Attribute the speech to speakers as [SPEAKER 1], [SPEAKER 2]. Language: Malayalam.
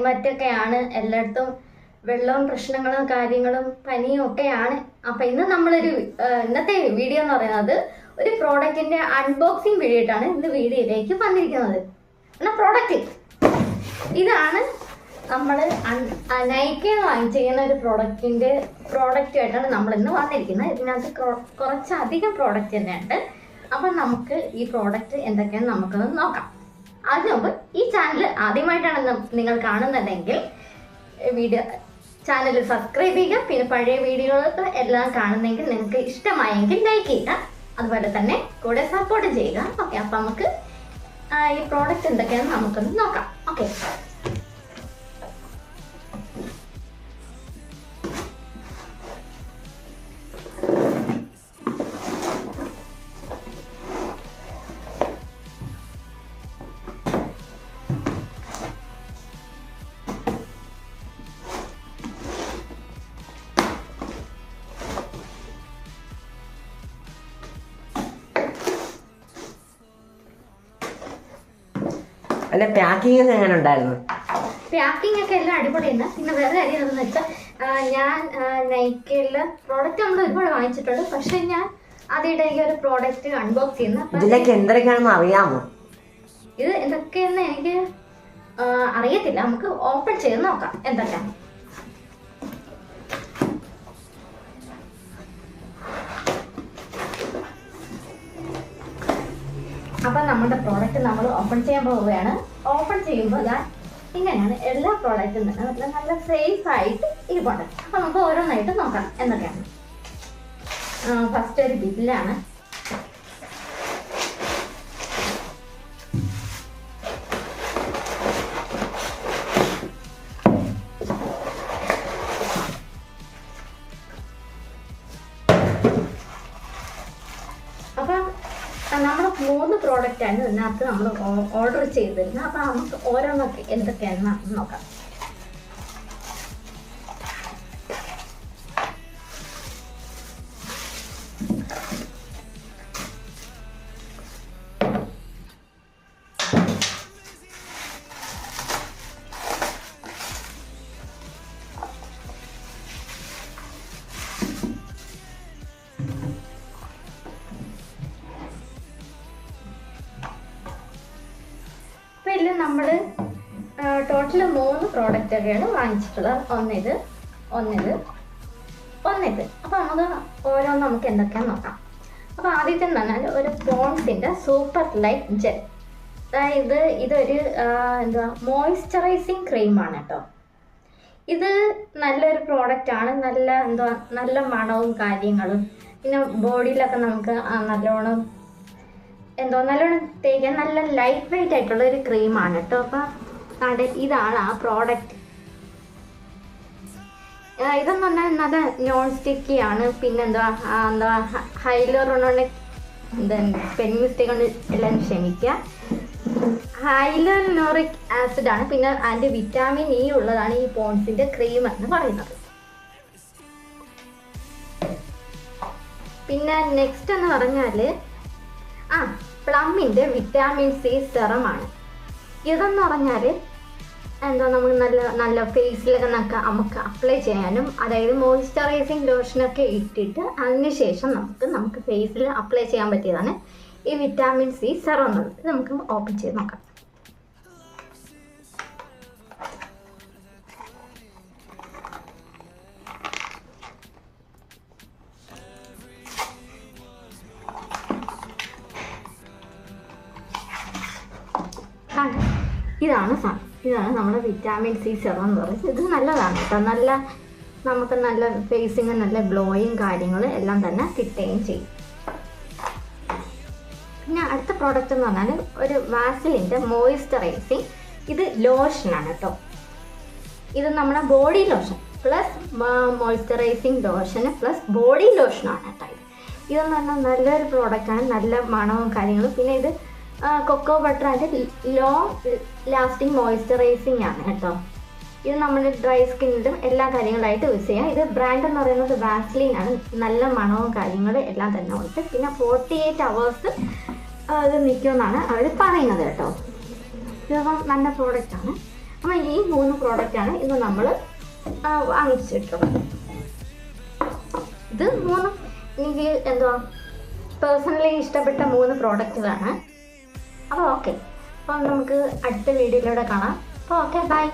[SPEAKER 1] ക്ലൈമറ്റൊക്കെയാണ്, എല്ലായിടത്തും വെള്ളവും പ്രശ്നങ്ങളും കാര്യങ്ങളും പനിയും ഒക്കെയാണ്. അപ്പം ഇന്നത്തെ വീഡിയോ എന്ന് പറയുന്നത് ഒരു പ്രോഡക്റ്റിന്റെ അൺബോക്സിങ് വീഡിയോ ആയിട്ടാണ് ഇന്ന് വീഡിയോയിലേക്ക് വന്നിരിക്കുന്നത്. എന്നാൽ ഇതാണ് നമ്മൾ നൈക്കയിൽ വാങ്ങിച്ചിരിക്കുന്ന ഒരു പ്രോഡക്റ്റുമായിട്ടാണ് നമ്മൾ ഇന്ന് വന്നിരിക്കുന്നത്. ഇതിനകത്ത് കുറച്ചധികം പ്രോഡക്റ്റ് തന്നെയുണ്ട്. അപ്പം നമുക്ക് ഈ പ്രോഡക്റ്റ് എന്തൊക്കെയാണെന്ന് നമുക്കൊന്ന് നോക്കാം. അതിനു മുമ്പ് ഈ ചാനൽ ആദ്യമായിട്ടാണ് നിങ്ങൾ കാണുന്നതെങ്കിൽ ചാനൽ സബ്സ്ക്രൈബ് ചെയ്യുക. പിന്നെ പഴയ വീഡിയോകൾ എല്ലാം കാണുന്നെങ്കിൽ നിങ്ങൾക്ക് ഇഷ്ടമായെങ്കിൽ ലൈക്ക് ചെയ്യുക, അതുപോലെ തന്നെ കൂടെ സപ്പോർട്ട് ചെയ്യുക. ഓക്കെ, അപ്പം നമുക്ക് ഈ പ്രോഡക്റ്റ് എന്തൊക്കെയാണെന്ന് നമുക്കൊന്ന് നോക്കാം. ഓക്കെ,
[SPEAKER 2] അല്ല, പാക്കിംഗ് എങ്ങനെ ഉണ്ടായിരുന്നു?
[SPEAKER 1] പാക്കിംഗ് ഒക്കെ എല്ലാം അടിപൊളിയാണ്. പിന്നെ വേറെ കാര്യം എന്താണെന്ന് വെച്ചാൽ ഞാൻ നൈക്കയിലെ പ്രോഡക്റ്റ് നമ്മൾ ഒരുപാട് വാങ്ങിച്ചിട്ടുണ്ട്. പക്ഷെ ഞാൻ ആദ്യമായിട്ട് എനിക്ക് ഒരു പ്രോഡക്റ്റ് അൺബോക്സ് ചെയ്യുന്നത്.
[SPEAKER 2] ഇതിലേക്ക് എന്തൊക്കെയാണെന്ന് അറിയാമോ?
[SPEAKER 1] ഇത് എന്തൊക്കെയെന്ന് എനിക്ക് അറിയത്തില്ല. നമുക്ക് ഓപ്പൺ ചെയ്ത് നോക്കാം എന്തൊക്കെയാണ്. അപ്പം നമ്മുടെ പ്രോഡക്റ്റ് നമ്മൾ ഓപ്പൺ ചെയ്യാൻ പോവുകയാണ്. ഓപ്പൺ ചെയ്യുമ്പോൾ ഇങ്ങനെയാണ് എല്ലാ പ്രോഡക്റ്റും തന്നെ നല്ല സേഫ് ആയിട്ട് ഇരിപ്പുണ്ട്. അപ്പം നമുക്ക് ഓരോന്നായിട്ട് നോക്കാം എന്തൊക്കെയാണ്. ഫസ്റ്റ് ഒരു ബില്ലാണ്. അപ്പം നമ്മൾ 3 പ്രോഡക്റ്റാണ് ഇതിനകത്ത് നമ്മൾ ഓർഡർ ചെയ്തിരുന്നത്. അപ്പം നമുക്ക് ഓരോന്നൊക്കെ എന്തൊക്കെയാണെന്ന് നോക്കാം. ഇതിൽ നമ്മൾ ടോട്ടൽ 3 പ്രോഡക്റ്റ് ഒക്കെയാണ് വാങ്ങിച്ചിട്ടുള്ളത്. ഒന്നിത്. അപ്പോൾ നമുക്ക് ഓരോന്ന് നമുക്ക് എന്തൊക്കെയാണെന്ന് നോക്കാം. അപ്പോൾ ആദ്യത്തെ എന്ന് പറഞ്ഞാൽ ഒരു പോൺസിൻ്റെ സൂപ്പർ ലൈറ്റ് ജെൽ. അതായത് ഇതൊരു മോയ്സ്ചറൈസിങ് ക്രീമാണ് കേട്ടോ. ഇത് നല്ലൊരു പ്രോഡക്റ്റാണ്. നല്ല മണവും കാര്യങ്ങളും. പിന്നെ ബോഡിയിലൊക്കെ നമുക്ക് നല്ലോണം തേക്കാൻ നല്ല ലൈറ്റ് വെയിറ്റ് ആയിട്ടുള്ള ഒരു ക്രീമാണ് കേട്ടോ. അപ്പം ഇതാണ് ആ പ്രോഡക്റ്റ്. ഇതെന്ന് പറഞ്ഞാൽ നല്ല നോൺ സ്റ്റിക്കി ആണ്. പിന്നെ ഹൈലൂറോണിക് സ്പെല്ലിംഗ് മിസ്റ്റേക്ക് കൊണ്ട് എല്ലാം ക്ഷമിക്കുക. ഹൈലൂറോണിക് ആസിഡാണ്. പിന്നെ അതിൻ്റെ വിറ്റാമിൻ ഇ ഉള്ളതാണ് ഈ പോൺസിൻ്റെ ക്രീം എന്ന് പറയുന്നത്. പിന്നെ നെക്സ്റ്റ് എന്ന് പറഞ്ഞാൽ പ്ലമ്മിൻ്റെ വിറ്റാമിൻ സി സെറമാണ്. ഇതെന്ന് പറഞ്ഞാൽ നമുക്ക് നല്ല ഫേസിലൊക്കെ നമുക്ക് അപ്ലൈ ചെയ്യാനും, അതായത് മോയ്സ്ചറൈസിങ് ലോഷനൊക്കെ ഇട്ടിട്ട് അതിനുശേഷം നമുക്ക് ഫേസിൽ അപ്ലൈ ചെയ്യാൻ പറ്റിയതാണ് ഈ വിറ്റാമിൻ സി സെറം എന്നുള്ളത്. ഇത് നമുക്ക് ഓപ്പൺ ചെയ്ത് നോക്കാം. ഇതാണ് നമ്മുടെ വിറ്റാമിൻ സി സെറം എന്ന് പറയുന്നത്. ഇത് നല്ലതാണ് കേട്ടോ. നമുക്ക് നല്ല ഫേസിങ് നല്ല ഗ്ലോയും കാര്യങ്ങളും എല്ലാം തന്നെ കിട്ടുകയും ചെയ്യും. പിന്നെ അടുത്ത പ്രോഡക്റ്റ് എന്ന് പറഞ്ഞാൽ ഒരു വാസലിൻ്റെ മോയ്സ്ചറൈസിങ് ഇത് ലോഷനാണ് കേട്ടോ. ഇത് നമ്മുടെ ബോഡി ലോഷൻ പ്ലസ് മോയ്സ്ചറൈസിങ് ലോഷന് പ്ലസ് ബോഡി ലോഷനാണ് കേട്ടോ. ഇതെന്ന് പറഞ്ഞാൽ നല്ലൊരു പ്രോഡക്റ്റാണ്. നല്ല മണവും കാര്യങ്ങളും. പിന്നെ ഇത് cocoa butter and long lasting moisturising ആണ് കേട്ടോ. ഇത് നമ്മുടെ ഡ്രൈ സ്കിന്നിലും എല്ലാ കാര്യങ്ങളായിട്ട് യൂസ് ചെയ്യാം. ഇത് ബ്രാൻഡ് എന്ന് പറയുന്നത് വാസ്ലിൻ ആണ്. നല്ല മണവും കാര്യങ്ങളും എല്ലാം തന്നെ ഉണ്ട്. പിന്നെ 48 hours ഇത് നിൽക്കുമെന്നാണ് അവർ പറയുന്നത് കേട്ടോ. ഇത് നല്ല പ്രോഡക്റ്റാണ്. അപ്പോൾ ഈ 3 പ്രോഡക്റ്റാണ് ഇന്ന് നമ്മൾ വാങ്ങിച്ചിട്ടുള്ളത്. ഇത് 3 എനിക്ക് എന്തുവാ പേഴ്സണലി ഇഷ്ടപ്പെട്ട 3 പ്രോഡക്റ്റുകളാണ്. അപ്പോൾ ഓക്കെ, അപ്പോൾ നമുക്ക് അടുത്ത വീഡിയോയിലൂടെ കാണാം. അപ്പോൾ ഓക്കെ, ബൈ.